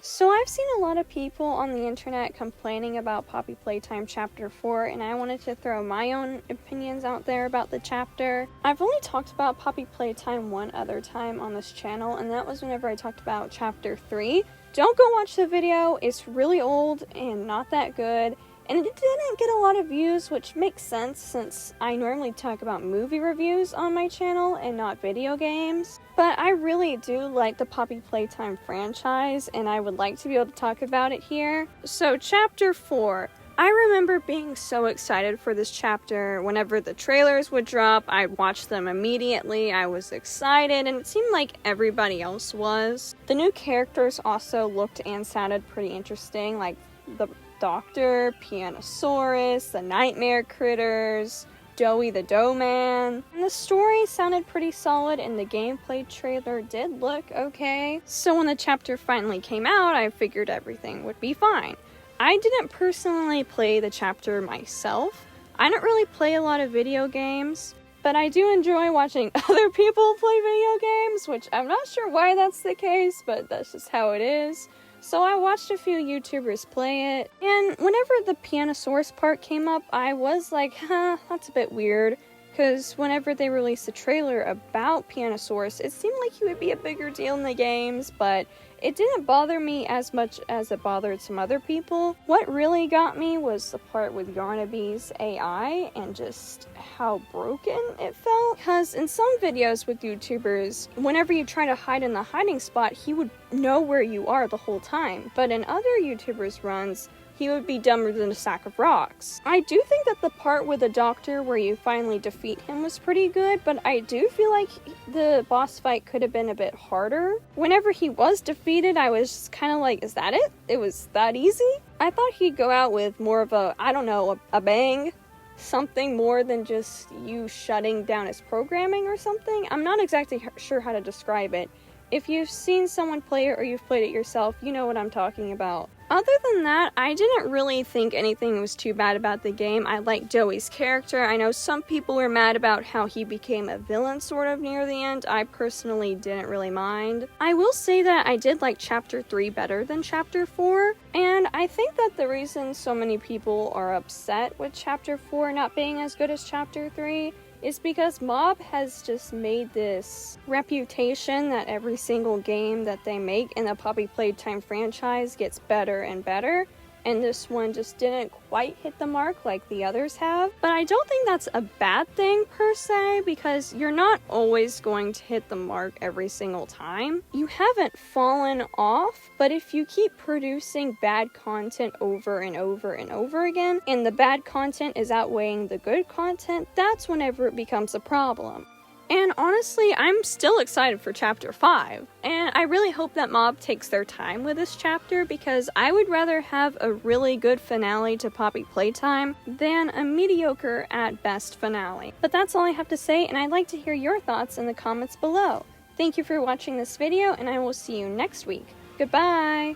So I've seen a lot of people on the internet complaining about Poppy Playtime Chapter 4, and I wanted to throw my own opinions out there about the chapter. I've only talked about Poppy Playtime one other time on this channel, and that was whenever I talked about Chapter 3. Don't go watch the video, it's really old and not that good, and it didn't get a lot of views, which makes sense since I normally talk about movie reviews on my channel and not video games. But I really do like the Poppy Playtime franchise, and I would like to be able to talk about it here. So Chapter 4. I remember being so excited for this chapter. Whenever the trailers would drop, I'd watch them immediately. I was excited, and it seemed like everybody else was. The new characters also looked and sounded pretty interesting, like the Doctor, Pianosaurus, the Nightmare Critters, Joey the Dough Man. And the story sounded pretty solid, and the gameplay trailer did look okay. So when the chapter finally came out, I figured everything would be fine. I didn't personally play the chapter myself. I don't really play a lot of video games, but I do enjoy watching other people play video games, which I'm not sure why that's the case, but that's just how it is. So I watched a few YouTubers play it, and whenever the Pianosaurus part came up, I was like, that's a bit weird, because whenever they released a trailer about Pianosaurus, it seemed like he would be a bigger deal in the games, but it didn't bother me as much as it bothered some other people. What really got me was the part with Yarnaby's AI and just how broken it felt. Because in some videos with YouTubers, whenever you try to hide in the hiding spot, he would know where you are the whole time. But in other YouTubers' runs, he would be dumber than a sack of rocks. I do think that the part with the Doctor where you finally defeat him was pretty good, but I do feel like the boss fight could have been a bit harder. Whenever he was defeated, I was just kind of like, is that it? It was that easy? I thought he'd go out with more of a, I don't know, a bang. Something more than just you shutting down his programming or something. I'm not exactly sure how to describe it. If you've seen someone play it or you've played it yourself, you know what I'm talking about. Other than that, I didn't really think anything was too bad about the game. I liked Joey's character. I know some people were mad about how he became a villain sort of near the end. I personally didn't really mind. I will say that I did like Chapter 3 better than Chapter 4, and I think that the reason so many people are upset with Chapter 4 not being as good as Chapter 3 is because Mob has just made this reputation that every single game that they make in the Poppy Playtime franchise gets better and better, and this one just didn't quite hit the mark like the others have. But I don't think that's a bad thing per se, because you're not always going to hit the mark every single time. You haven't fallen off, but if you keep producing bad content over and over and over again, and the bad content is outweighing the good content, that's whenever it becomes a problem. And honestly, I'm still excited for Chapter 5, and I really hope that Mob takes their time with this chapter, because I would rather have a really good finale to Poppy Playtime than a mediocre at best finale. But that's all I have to say, and I'd like to hear your thoughts in the comments below. Thank you for watching this video, and I will see you next week. Goodbye!